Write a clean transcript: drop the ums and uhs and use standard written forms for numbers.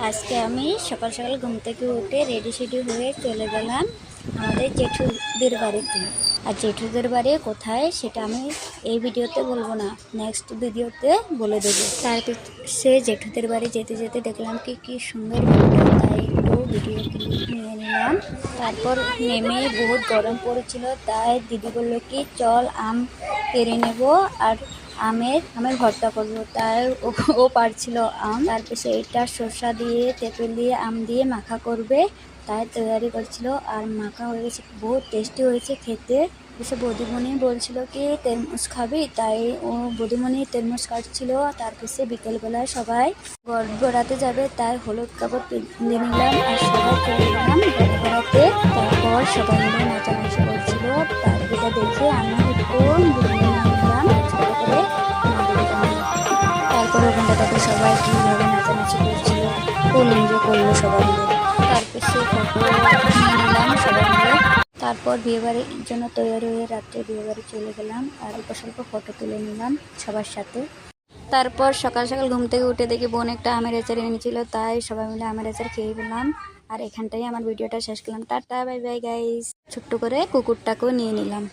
আজকে আমি সকাল সকাল ঘুম থেকে উঠে রেডি সেডি হয়ে চলে গেলাম আমাদের জেঠুদের বাড়িতে। আর জেঠুদের বাড়ি কোথায় সেটা আমি এই ভিডিওতে বলবো না, নেক্সট ভিডিওতে বলে দেবো। তারপর সে জেঠুদের বাড়ি যেতে যেতে দেখলাম কি সুন্দর ভিডিও, তাই একটু ভিডিও ক্লিপ নিয়ে নিলাম। তারপর নেমে বহুত গরম পড়েছিল, তাই দিদি বললো কি চল আম পেরে নেব আর আমের ভর্তা করবো। তাই ও পারছিল আম, তারপর সেইটা শসা দিয়ে তেঁতুল দিয়ে আম দিয়ে মাখা করবে, তাই তৈরি করছিল। আর মাখা হয়ে গেছে, বহুত টেস্টি হয়েছে খেতে। এসে বৌদিমণি বলছিল কি তরমুজ খাবি, তাই ও বৌদিমণি তরমুজ কাটছিল। তারপর সে বিকেলবেলায় সবাই গড় বেড়াতে যাবে, তাই হলুদ কাপড় পিঁধে নিলাম আর সবাই চলে গেলাম গড় বেড়াতে। তারপর সবাই মিলে নাচানাচি করছিল, তারপরে দেখে আমি একটু নিলাম ছোটো করে। তারপর ওখানটাতে সবাই কীভাবে নাচানাচি করছিল, ফুল এনজয় করলো সবাই মিলে। তারপর সে ফটো নিয়ে নিলাম সবাই মিলে। তারপর বিয়েবাড়ির জন্য তৈরি হয়ে রাত্রে বিয়েবাড়ি চলে গেলাম আর অল্প স্বল্প ফটো তুলে নিলাম সবার সাথে। তারপর সকাল সকাল ঘুম থেকে উঠে দেখি বোন একটা আমের আচার এনেছিল, তাই সবাই মিলে আমের আচার খেয়ে ফেললাম। আর এখানটাই আমার ভিডিওটা শেষ করলাম। Tata bye bye guys. ছোট্ট করে কুকুরটাকেও নিয়ে নিলাম।